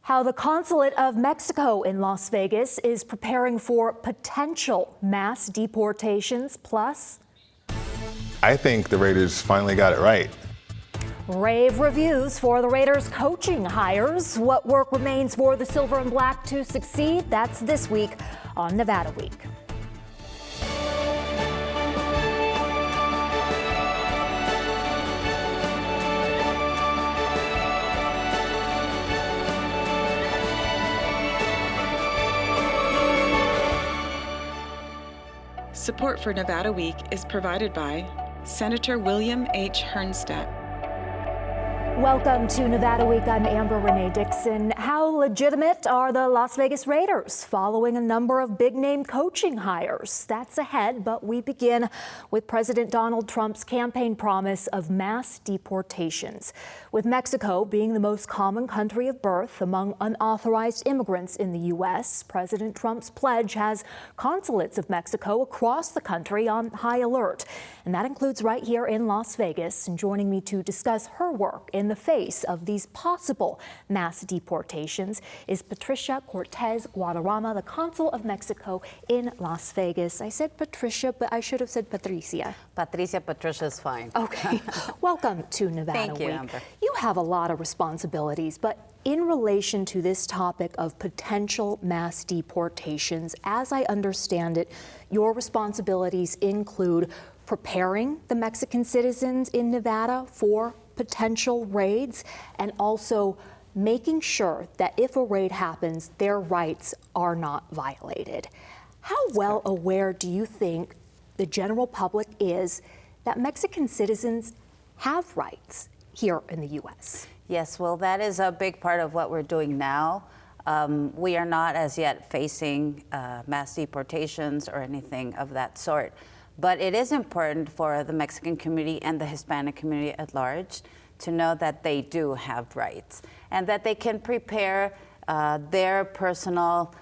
How the Consulate of Mexico in Las Vegas is preparing for potential mass deportations, plus I think the Raiders finally got it right. rave reviews for the Raiders coaching hires. What work remains for the Silver and Black to succeed? That's this week on Nevada Week. Support for Nevada Week is provided by Senator William H. Hernstedt. Welcome to Nevada Week. I'm Amber Renee Dixon. How legitimate are the Las Vegas Raiders following a number of big-name coaching hires? That's ahead, but we begin with President Donald Trump's campaign promise of mass deportations. With Mexico being the most common country of birth among unauthorized immigrants in the U.S., President Trump's pledge has consulates of Mexico across the country on high alert. And that includes right here in Las Vegas. And joining me to discuss her work in the face of these possible mass deportations is Patricia Cortés Guadarrama, the Consul of Mexico in Las Vegas. I said Patricia, but I should have said Patricia. Patricia's fine. Okay. Welcome to Nevada Thank you, Week. Amber. You have a lot of responsibilities, but in relation to this topic of potential mass deportations, as I understand it, your responsibilities include preparing the Mexican citizens in Nevada for potential raids and also making sure that if a raid happens, their rights are not violated. How well aware do you think the general public is that Mexican citizens have rights here in the U.S.? Yes, well, that is a big part of what we're doing now. We are not as yet facing mass deportations or anything of that sort. But it is important for the Mexican community and the Hispanic community at large to know that they do have rights and that they can prepare their personal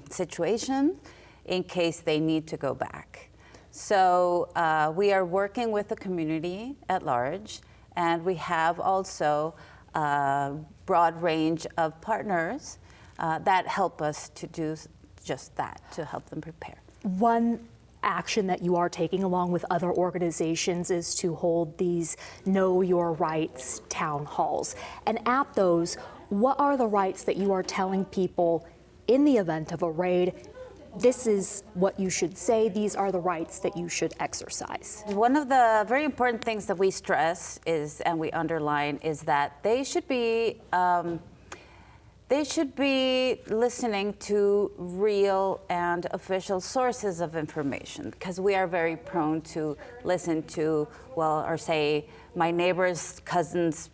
situation in case they need to go back. So we are working with the community at large, and we have also a broad range of partners that help us to do just that, to help them prepare. One action that you are taking along with other organizations is to hold these Know Your Rights town halls. And at those, what are the rights that you are telling people in the event of a raid? This is what you should say. These are the rights that you should exercise. One of the very important things that we stress is, and we underline, is that they should be listening to real and official sources of information, because we are very prone to listen to, well, or say, my neighbor's cousin's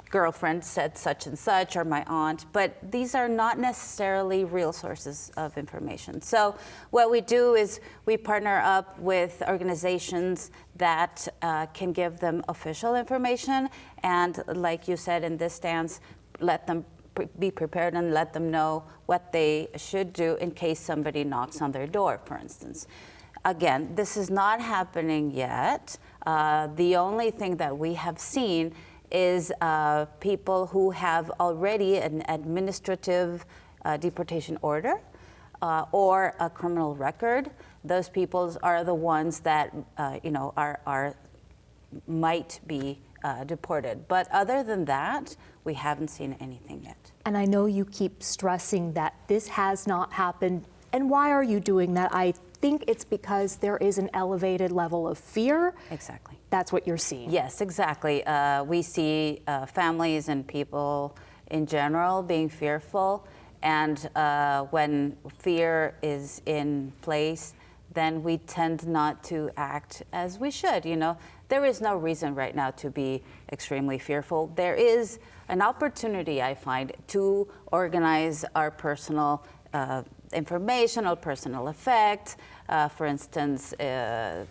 girlfriend said such and such, or my aunt, but these are not necessarily real sources of information. So what we do is we partner up with organizations that can give them official information, and like you said in this stance, let them be prepared and let them know what they should do in case somebody knocks on their door, for instance. Again, this is not happening yet. The only thing that we have seen is people who have already an administrative deportation order or a criminal record. Those people are the ones that might be deported. But other than that, we haven't seen anything yet. And I know you keep stressing that this has not happened. And why are you doing that? I think it's because there is an elevated level of fear. Exactly. That's what you're seeing. Yes, exactly. We see families and people in general being fearful. And when fear is in place, then we tend not to act as we should. You know, there is no reason right now to be extremely fearful. There is an opportunity, I find, to organize our personal information or personal effects. For instance, if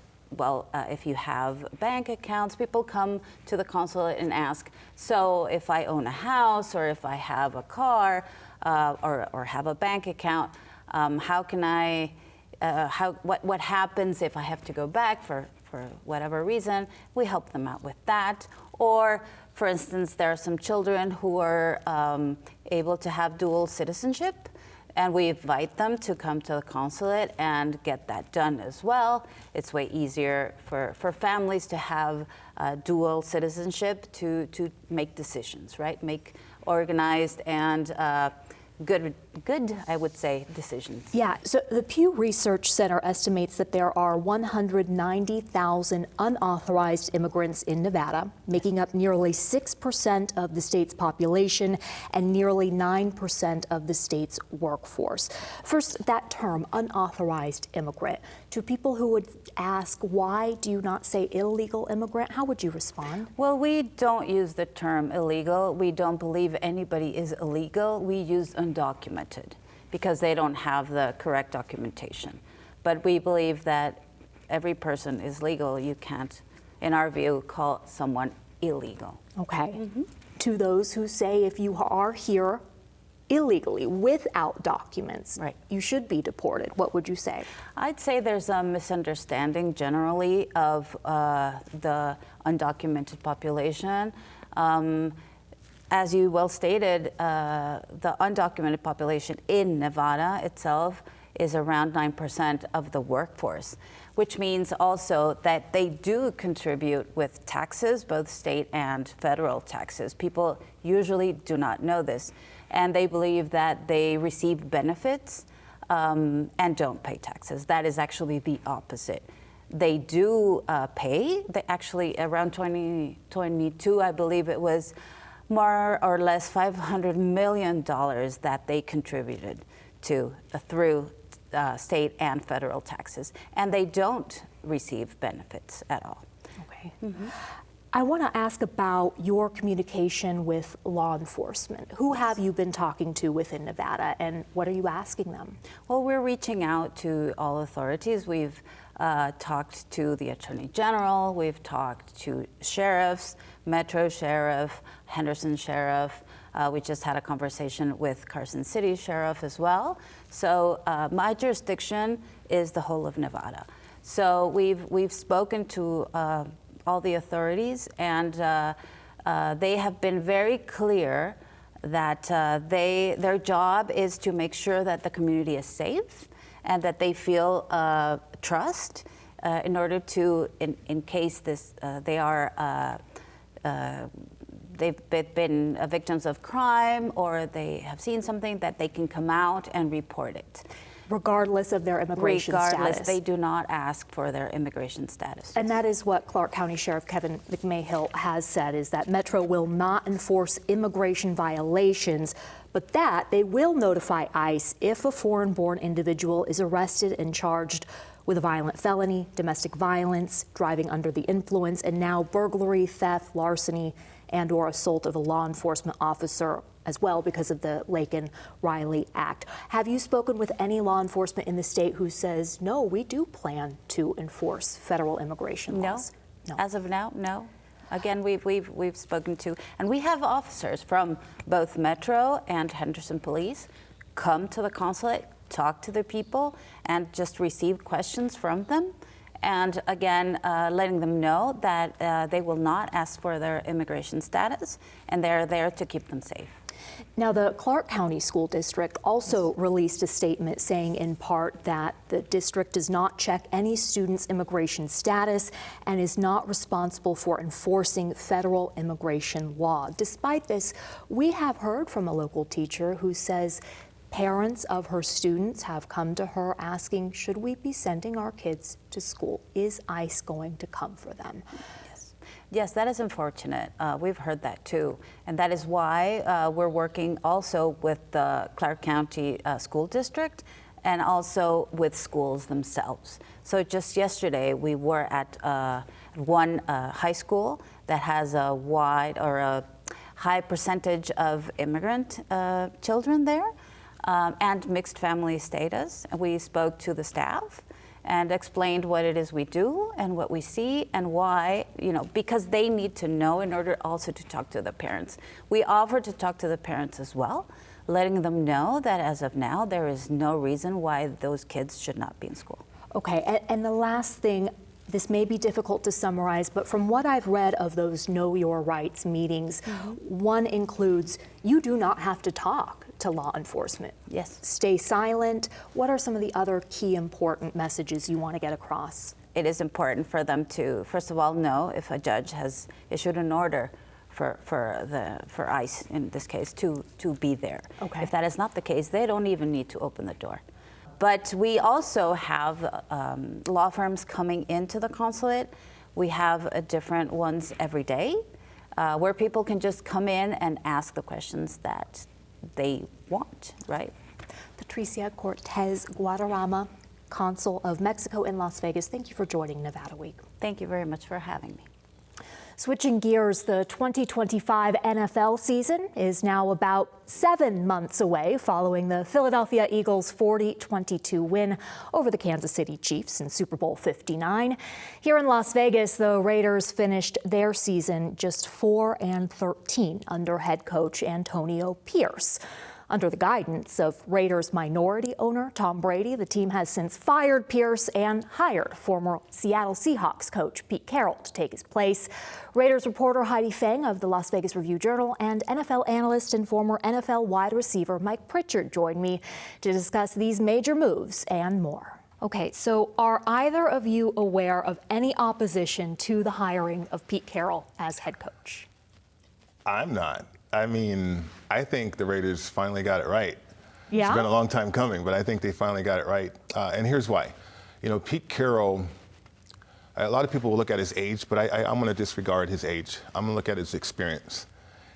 you have bank accounts, people come to the consulate and ask, so if I own a house or if I have a car or have a bank account, how can I, what happens if I have to go back for whatever reason? We help them out with that. Or For instance, there are some children who are able to have dual citizenship, and we invite them to come to the consulate and get that done as well. It's way easier for families to have dual citizenship to make decisions, right? Make organized and good, I would say, decisions. Yeah, so the Pew Research Center estimates that there are 190,000 unauthorized immigrants in Nevada, making up nearly 6% of the state's population and nearly 9% of the state's workforce. First, that term, unauthorized immigrant. To people who would ask, why do you not say illegal immigrant? How would you respond? Well, we don't use the term illegal. We don't believe anybody is illegal. We use undocumented because they don't have the correct documentation. But we believe that every person is legal. You can't, in our view, call someone illegal. Okay. To those who say if you are here illegally without documents, right, you should be deported, what would you say? I'd say there's a misunderstanding generally of the undocumented population. As you well stated, the undocumented population in Nevada itself is around 9% of the workforce, which means also that they do contribute with taxes, both state and federal taxes. People usually do not know this, and they believe that they receive benefits and don't pay taxes. That is actually the opposite. They do pay. They actually, around 2022, I believe it was more or less $500 million that they contributed to through state and federal taxes, and they don't receive benefits at all. Okay. I want to ask about your communication with law enforcement. Who have you been talking to within Nevada, and what are you asking them? Well, we're reaching out to all authorities. We've talked to the Attorney General, we've talked to sheriffs, Metro Sheriff, Henderson Sheriff. We just had a conversation with Carson City Sheriff as well. So my jurisdiction is the whole of Nevada. So we've spoken to all the authorities, and they have been very clear that their job is to make sure that the community is safe and that they feel trust in order to, in case they are they've been victims of crime or they have seen something, that they can come out and report it. Regardless of their immigration status. They do not ask for their immigration status. And that is what Clark County Sheriff Kevin McMahill has said, is that Metro will not enforce immigration violations, but that they will notify ICE if a foreign-born individual is arrested and charged with a violent felony, domestic violence, driving under the influence, and now burglary, theft, larceny, and or assault of a law enforcement officer as well because of the Laken-Riley Act. Have you spoken with any law enforcement in the state who says, no, we do plan to enforce federal immigration laws? No. As of now, no. Again, we've spoken to, and we have officers from both Metro and Henderson Police come to the consulate, talk to the people, and just receive questions from them. And again, letting them know that they will not ask for their immigration status, and they're there to keep them safe. Now, the Clark County School District also released a statement saying in part that the district does not check any student's immigration status and is not responsible for enforcing federal immigration law. Despite this, we have heard from a local teacher who says parents of her students have come to her asking, should we be sending our kids to school? Is ICE going to come for them? Yes, that is unfortunate. We've heard that too. And that is why we're working also with the Clark County School District and also with schools themselves. So just yesterday, we were at one high school that has a wide or a high percentage of immigrant children there and mixed family status. We spoke to the staff and explained what it is we do and what we see and why, because they need to know in order also to talk to the parents. We offer to talk to the parents as well, letting them know that as of now, there is no reason why those kids should not be in school. Okay, and the last thing, This may be difficult to summarize, but from what I've read of those Know Your Rights meetings, one includes you do not have to talk to law enforcement. Yes. Stay silent. What are some of the other key important messages you want to get across? It is important for them to, first of all, know if a judge has issued an order for ICE, in this case, to be there. Okay. If that is not the case, they don't even need to open the door. But we also have law firms coming into the consulate. We have different ones every day where people can just come in and ask the questions that they want, right? Patricia Cortés Guadarrama, Consul of Mexico in Las Vegas, thank you for joining Nevada Week. Thank you very much for having me. Switching gears, the 2025 NFL season is now about 7 months away following the Philadelphia Eagles' 40-22 win over the Kansas City Chiefs in Super Bowl 59. Here in Las Vegas, the Raiders finished their season just 4-13 under head coach Antonio Pierce. Under the guidance of Raiders minority owner Tom Brady, the team has since fired Pierce and hired former Seattle Seahawks coach Pete Carroll to take his place. Raiders reporter Heidi Fang of the Las Vegas Review-Journal and NFL analyst and former NFL wide receiver Mike Pritchard joined me to discuss these major moves and more. Okay, so are either of you aware of any opposition to the hiring of Pete Carroll as head coach? I'm not. I mean, I think the Raiders finally got it right. Yeah? It's been a long time coming, but I think they finally got it right. And here's why. You know, Pete Carroll, a lot of people will look at his age, but I'm going to disregard his age. I'm going to look at his experience.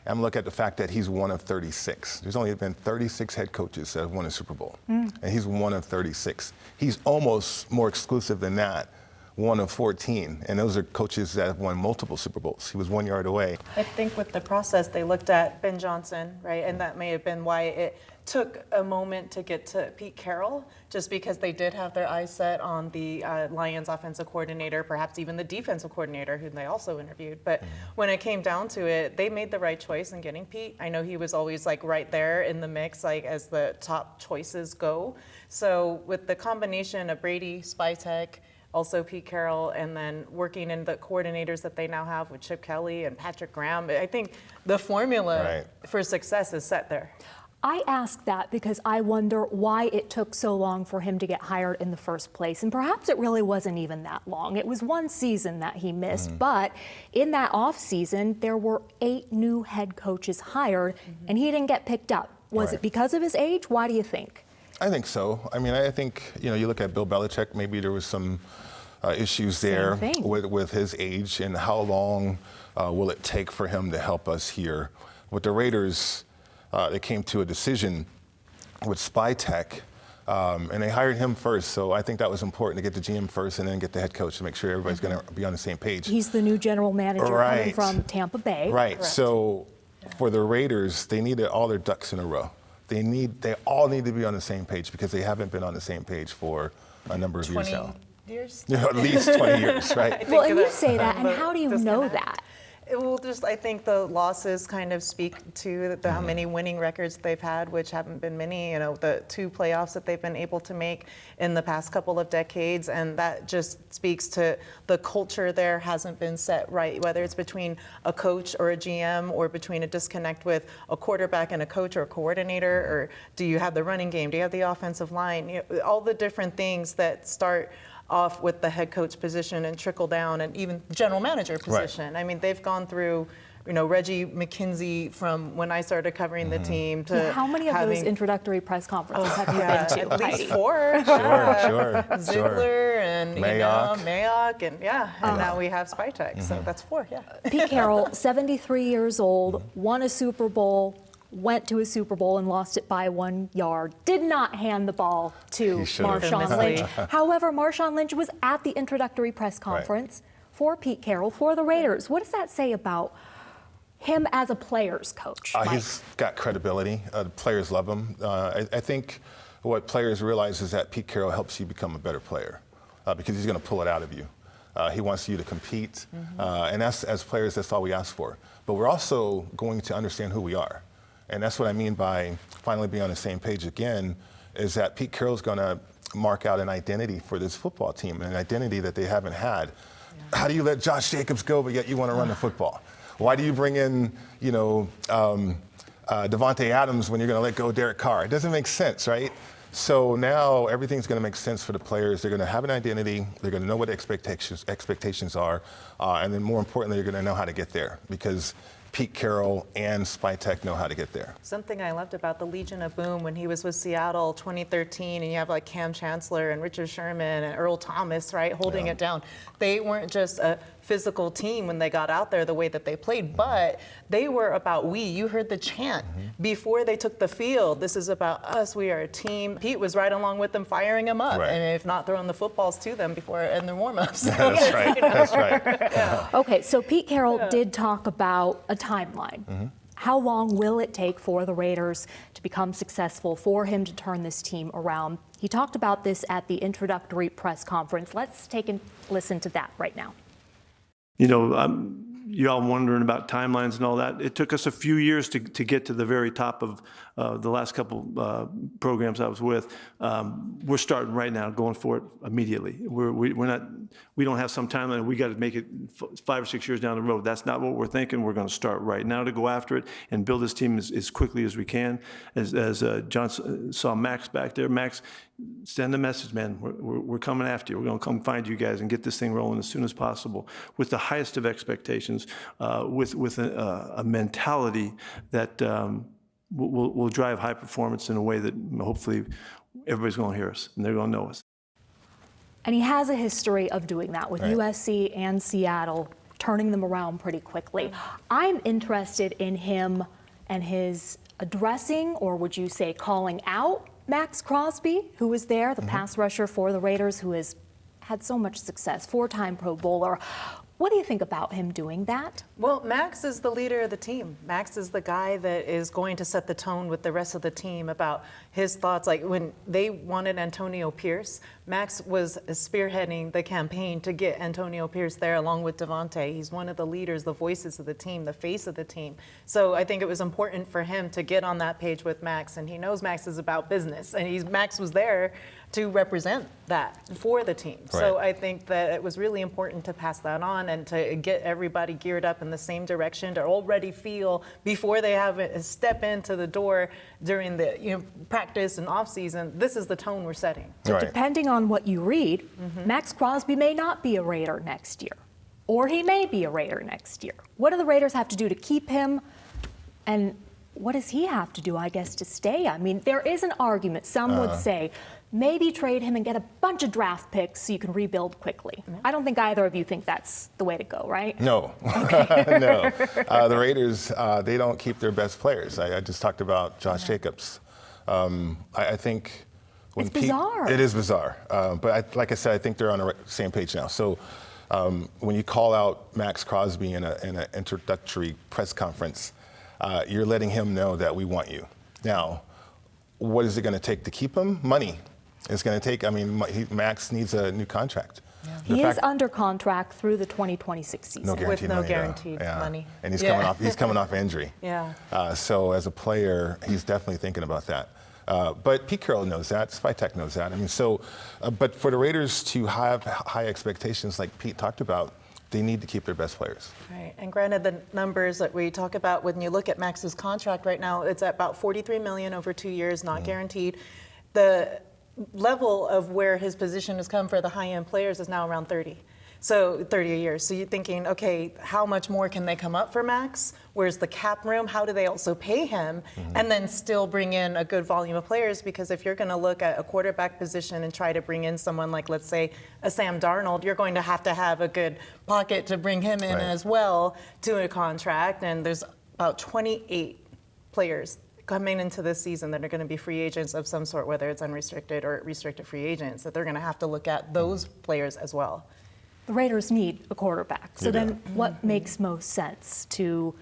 I'm going to look at the fact that he's one of 36. There's only been 36 head coaches that have won a Super Bowl, and he's one of 36. He's almost more exclusive than that. One of 14, and those are coaches that have won multiple Super Bowls. He was 1 yard away. I think with the process, they looked at Ben Johnson, right? And that may have been why it took a moment to get to Pete Carroll, just because they did have their eyes set on the Lions offensive coordinator, perhaps even the defensive coordinator, who they also interviewed. But when it came down to it, they made the right choice in getting Pete. I know he was always like right there in the mix, like as the top choices go. So with the combination of Brady, Spytek, also Pete Carroll, and then working in the coordinators that they now have with Chip Kelly and Patrick Graham, I think the formula for success is set there. I ask that because I wonder why it took so long for him to get hired in the first place. And perhaps it really wasn't even that long. It was one season that he missed, but in that off season, there were 8 new head coaches hired, and he didn't get picked up. Was it because of his age? Why do you think? I think so. I mean, I think, you know, you look at Bill Belichick, maybe there was some issues there with his age and how long will it take for him to help us here. With the Raiders, they came to a decision with Spytek, and they hired him first. So I think that was important to get the GM first and then get the head coach to make sure everybody's going to be on the same page. He's the new general manager coming from Tampa Bay. Right. Correct. So for the Raiders, they needed all their ducks in a row. They all need to be on the same page because they haven't been on the same page for a number of years now. Years? You know, at least 20 years, right? Well, and you say that, and how do you know that? Well, just I think the losses kind of speak to how many winning records they've had, which haven't been many. You know, the 2 playoffs that they've been able to make in the past couple of decades, and that just speaks to the culture there hasn't been set right, whether it's between a coach or a GM or between a disconnect with a quarterback and a coach or a coordinator, or do you have the running game? Do you have the offensive line? You know, all the different things that start off with the head coach position and trickle down, and even general manager position. Right. I mean, they've gone through, you know, Reggie McKenzie from when I started covering the team to how many of those introductory press conferences have you been to? At least 4. Sure. Ziegler and Mayock, and and now we have Spytek, so that's 4. Pete Carroll, 73 years old, won a Super Bowl, went to a Super Bowl and lost it by 1 yard, did not hand the ball to Marshawn Lynch. However, Marshawn Lynch was at the introductory press conference for Pete Carroll, for the Raiders. What does that say about him as a player's coach? He's got credibility. The players love him. I think what players realize is that Pete Carroll helps you become a better player because he's going to pull it out of you. He wants you to compete. And that's, as players, that's all we ask for. But we're also going to understand who we are. And that's what I mean by finally being on the same page again, is that Pete Carroll's going to mark out an identity for this football team, an identity that they haven't had. Yeah. How do you let Josh Jacobs go, but yet you want to run the football? Why do you bring in, Devontae Adams when you're going to let go Derek Carr? It doesn't make sense, right? So now everything's going to make sense for the players. They're going to have an identity. They're going to know what expectations are, and then more importantly, they're going to know how to get there, because Pete Carroll and Spytek know how to get there. Something I loved about the Legion of Boom when he was with Seattle 2013, and you have like Cam Chancellor and Richard Sherman and Earl Thomas, right, holding it down. They weren't just a physical team when they got out there the way that they played, but they were about we. You heard the chant before they took the field. This is about us. We are a team. Pete was right along with them, firing them up, and if not, throwing the footballs to them before in their warm-ups. That's right. That's right. Yeah. Okay, so Pete Carroll did talk about a timeline. How long will it take for the Raiders to become successful, for him to turn this team around? He talked about this at the introductory press conference. Let's take a listen to that right now. You're all wondering about timelines and all that. It took us a few years to get to the very top of the last couple programs I was with. We're starting right now, going for it immediately. We don't have some timeline. We got to make it 5 or 6 years down the road. That's not what we're thinking. We're going to start right now to go after it and build this team as quickly as we can. As John saw Max back there, Max, send a message, man. We're coming after you. We're going to come find you guys and get this thing rolling as soon as possible with the highest of expectations, with a mentality that will drive high performance in a way that hopefully everybody's going to hear us and they're going to know us. And he has a history of doing that with USC and Seattle, turning them around pretty quickly. I'm interested in him and his addressing, or would you say calling out, Max Crosby, who was there, the pass rusher for the Raiders, who has had so much success, 4-time Pro Bowler. What do you think about him doing that? Well, Max is the leader of the team. Max is the guy that is going to set the tone with the rest of the team about his thoughts. Like when they wanted Antonio Pierce, Max was spearheading the campaign to get Antonio Pierce there along with Devontae. He's one of the leaders, the voices of the team, the face of the team. So I think it was important for him to get on that page with Max, and he knows Max is about business, and Max was there to represent that for the team. Right. So I think that it was really important to pass that on and to get everybody geared up in the same direction, to already feel before they have a step into the door during the practice and off season, this is the tone we're setting. Right. Depending on what you read, Max Crosby may not be a Raider next year, or he may be a Raider next year. What do the Raiders have to do to keep him, and what does he have to do, I guess, to stay? I mean, there is an argument. Some would say, maybe trade him and get a bunch of draft picks so you can rebuild quickly. I don't think either of you think that's the way to go, right? No. Okay. No. The Raiders, they don't keep their best players. I just talked about Josh Jacobs. I think when it's bizarre. It is bizarre. But like I said, I think they're on the same page now. So when you call out Max Crosby in an introductory press conference, you're letting him know that we want you. Now, what is it going to take to keep him? Money. It's going to take, Max needs a new contract. Yeah. He is under contract through the 2026 season. With no guaranteed money. And he's coming off injury. So as a player, he's definitely thinking about that. But Pete Carroll knows that. Spytek knows that. But for the Raiders to have high expectations like Pete talked about, they need to keep their best players. Right, and granted, the numbers that we talk about, when you look at Max's contract right now, it's at about $43 million over 2 years, not guaranteed. The level of where his position has come for the high-end players is now around 30. So 30 a year. So you're thinking, okay, how much more can they come up for Max? Where's the cap room? How do they also pay him? And then still bring in a good volume of players? Because if you're going to look at a quarterback position and try to bring in someone like, let's say, a Sam Darnold, you're going to have a good pocket to bring him in as well to a contract. And there's about 28 players coming into this season that are going to be free agents of some sort, whether it's unrestricted or restricted free agents, that they're going to have to look at those players as well. The Raiders need a quarterback. So then what makes most sense? To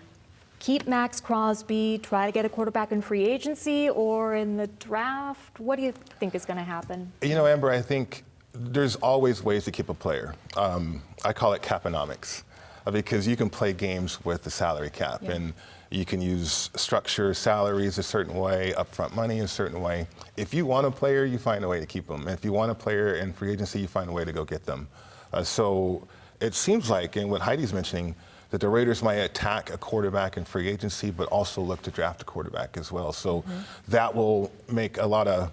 keep Max Crosby, try to get a quarterback in free agency or in the draft? What do you think is going to happen? Amber, I think there's always ways to keep a player. I call it caponomics. because you can play games with the salary cap, and you can use structure salaries a certain way, upfront money a certain way. If you want a player, you find a way to keep them. If you want a player in free agency, you find a way to go get them. So it seems like, and what Heidi's mentioning, that the Raiders might attack a quarterback in free agency, but also look to draft a quarterback as well. So that will make a lot of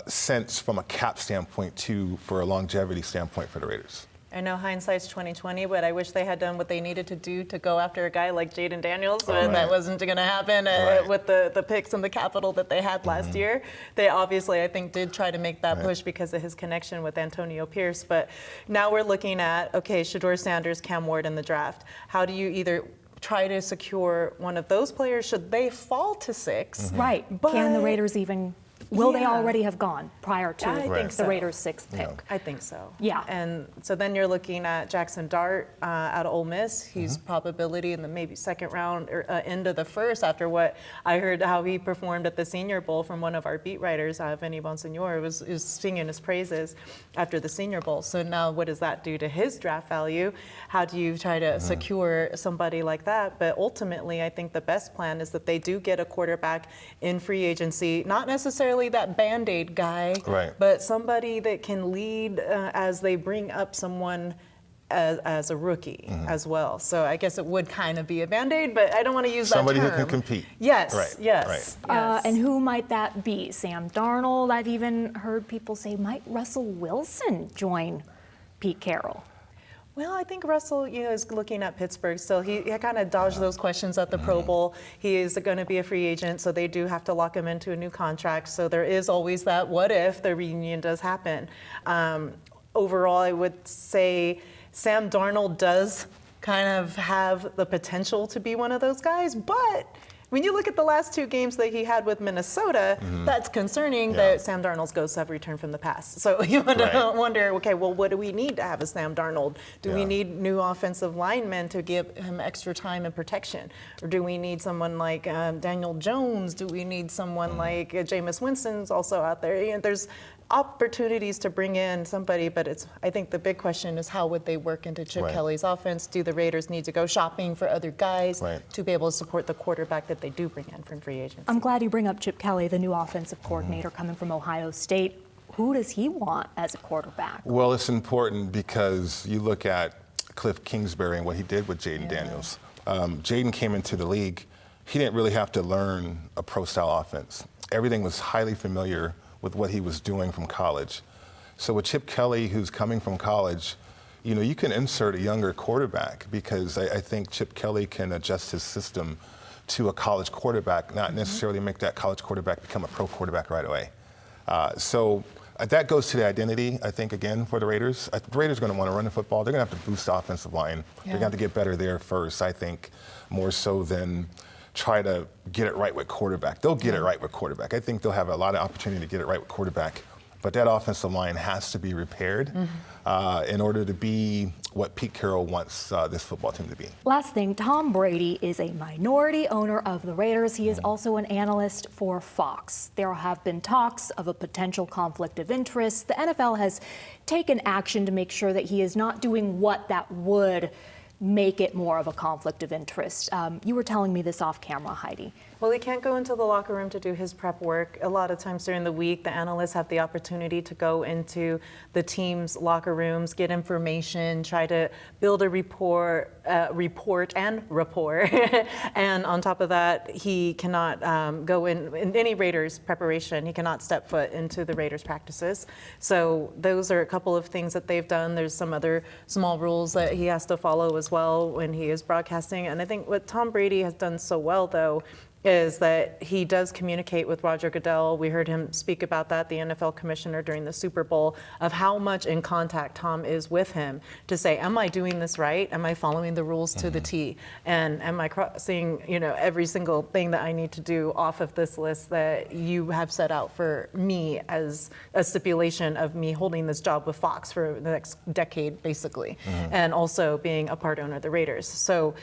sense from a cap standpoint too, for a longevity standpoint for the Raiders. I know hindsight's 2020, but I wish they had done what they needed to do to go after a guy like Jaden Daniels. That wasn't going to happen with the picks and the capital that they had last year. They obviously, I think, did try to make that push because of his connection with Antonio Pierce. But now we're looking at, okay, Shedeur Sanders, Cam Ward in the draft. How do you either try to secure one of those players should they fall to 6? Right. But Can the Raiders even... Will they already have gone prior to I think the so. Raiders' 6th pick? I think so. Yeah. And so then you're looking at Jackson Dart out of Ole Miss. He's probability in the maybe second round or end of the first after what I heard how he performed at the Senior Bowl from one of our beat writers, Vinny Bonsignor, was singing his praises after the Senior Bowl. So now what does that do to his draft value? How do you try to secure somebody like that? But ultimately, I think the best plan is that they do get a quarterback in free agency, not necessarily that Band-Aid guy, but somebody that can lead as they bring up someone as a rookie as well. So I guess it would kind of be a Band-Aid, but I don't want to use somebody that term. Who can compete. Yes, yes. And who might that be? Sam Darnold? I've even heard people say, might Russell Wilson join Pete Carroll? Well, I think Russell, is looking at Pittsburgh. So he kind of dodged those questions at the Pro Bowl. He is going to be a free agent, so they do have to lock him into a new contract. So there is always that what if the reunion does happen. Overall, I would say Sam Darnold does kind of have the potential to be one of those guys, but when you look at the last 2 games that he had with Minnesota, that's concerning that Sam Darnold's ghosts have returned from the past. So you wonder, okay, well, what do we need to have a Sam Darnold? Do we need new offensive linemen to give him extra time and protection? Or do we need someone like Daniel Jones? Do we need someone like Jameis Winston's also out there? There's opportunities to bring in somebody, but I think the big question is how would they work into Chip Kelly's offense? Do the Raiders need to go shopping for other guys to be able to support the quarterback that they do bring in from free agency? I'm glad you bring up Chip Kelly, the new offensive coordinator coming from Ohio State. Who does he want as a quarterback? Well, it's important because you look at Cliff Kingsbury and what he did with Jaden Daniels. Jaden came into the league. He didn't really have to learn a pro-style offense. Everything was highly familiar with what he was doing from college. So with Chip Kelly, who's coming from college, you can insert a younger quarterback because I think Chip Kelly can adjust his system to a college quarterback, not necessarily make that college quarterback become a pro quarterback right away. So that goes to the identity, I think, again, for the Raiders. The Raiders are going to want to run the football. They're going to have to boost the offensive line. They're going to have to get better there first, I think, more so than try to get it right with quarterback. They'll get it right with quarterback. I think they'll have a lot of opportunity to get it right with quarterback. But that offensive line has to be repaired in order to be what Pete Carroll wants this football team to be. Last thing, Tom Brady is a minority owner of the Raiders. He is also an analyst for Fox. There have been talks of a potential conflict of interest. The NFL has taken action to make sure that he is not doing what that would make it more of a conflict of interest. You were telling me this off camera, Heidi. Well, he can't go into the locker room to do his prep work. A lot of times during the week, the analysts have the opportunity to go into the team's locker rooms, get information, try to build a report. And on top of that, he cannot go in any Raiders preparation. He cannot step foot into the Raiders practices. So those are a couple of things that they've done. There's some other small rules that he has to follow as well when he is broadcasting. And I think what Tom Brady has done so well, though, is that he does communicate with Roger Goodell. We heard him speak about that, the NFL commissioner, during the Super Bowl, of how much in contact Tom is with him to say, am I doing this right? Am I following the rules to the T? And am I crossing, every single thing that I need to do off of this list that you have set out for me as a stipulation of me holding this job with Fox for the next decade, basically, and also being a part owner of the Raiders. So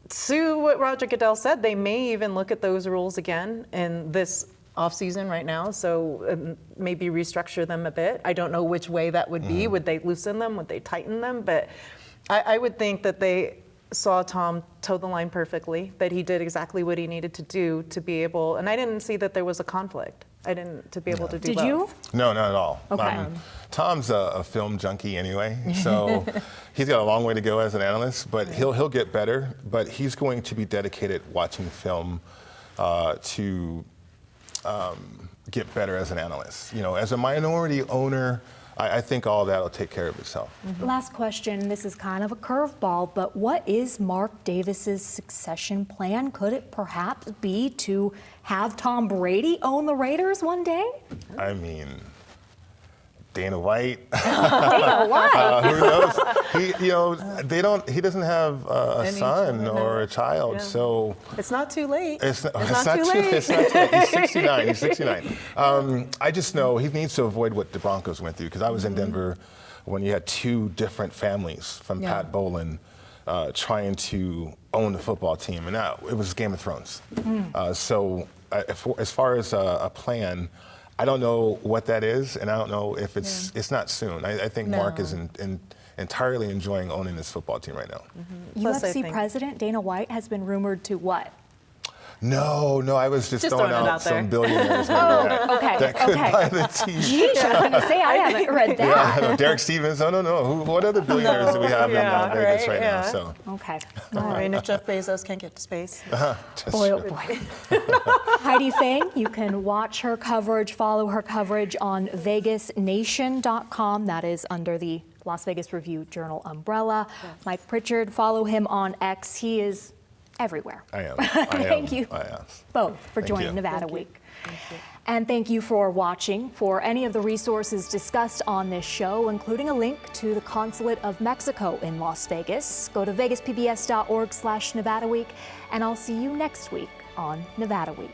to what Roger Goodell said, they may even look at those rules again in this offseason right now, so maybe restructure them a bit. I don't know which way that would be. Would they loosen them? Would they tighten them? But I would think that they saw Tom toe the line perfectly, that he did exactly what he needed to do to be able, and I didn't see that there was a conflict. To be able to do Did both. you? No, not at all. Okay. Tom's a film junkie anyway, so he's got a long way to go as an analyst, but he'll get better. But he's going to be dedicated watching film to get better as an analyst. You know, as a minority owner, I think all that will take care of itself. Last question, this is kind of a curveball, but what is Mark Davis's succession plan? Could it perhaps be to have Tom Brady own the Raiders one day? I mean, Dana White. Dana White. Who knows? He doesn't have a Any son children, or no. a child, Yeah. so. It's not too late. It's not too late. It's not too late. He's 69. He's 69. I just know he needs to avoid what the Broncos went through, because I was in Denver when you had two different families from Pat Bowlen trying to own the football team, and it was Game of Thrones. So as far as a plan, I don't know what that is, and I don't know if it's not soon. I think Mark is entirely enjoying owning this football team right now. Plus, I UFC think- president Dana White has been rumored to what? No, I was just throwing throwing it out out there. some billionaires maybe okay, that could okay. buy the team. Geez, I was going to say, I haven't read Yeah, that. I know. Derek Stevens. I don't know. What other billionaires do we have in Vegas right now? yeah. So, Okay. All right, and if Jeff Bezos can't get to space. just Boy, oh sure. boy. Heidi Fang, you can watch her coverage, follow her coverage on vegasnation.com. That is under the Las Vegas Review Journal umbrella. Mike Pritchard, follow him on X. He is everywhere. I am. Thank you I am. both for Thank joining you. Nevada Week. And thank you for watching. For any of the resources discussed on this show, including a link to the Consulate of Mexico in Las Vegas, go to vegaspbs.org/Nevada Week, and I'll see you next week on Nevada Week.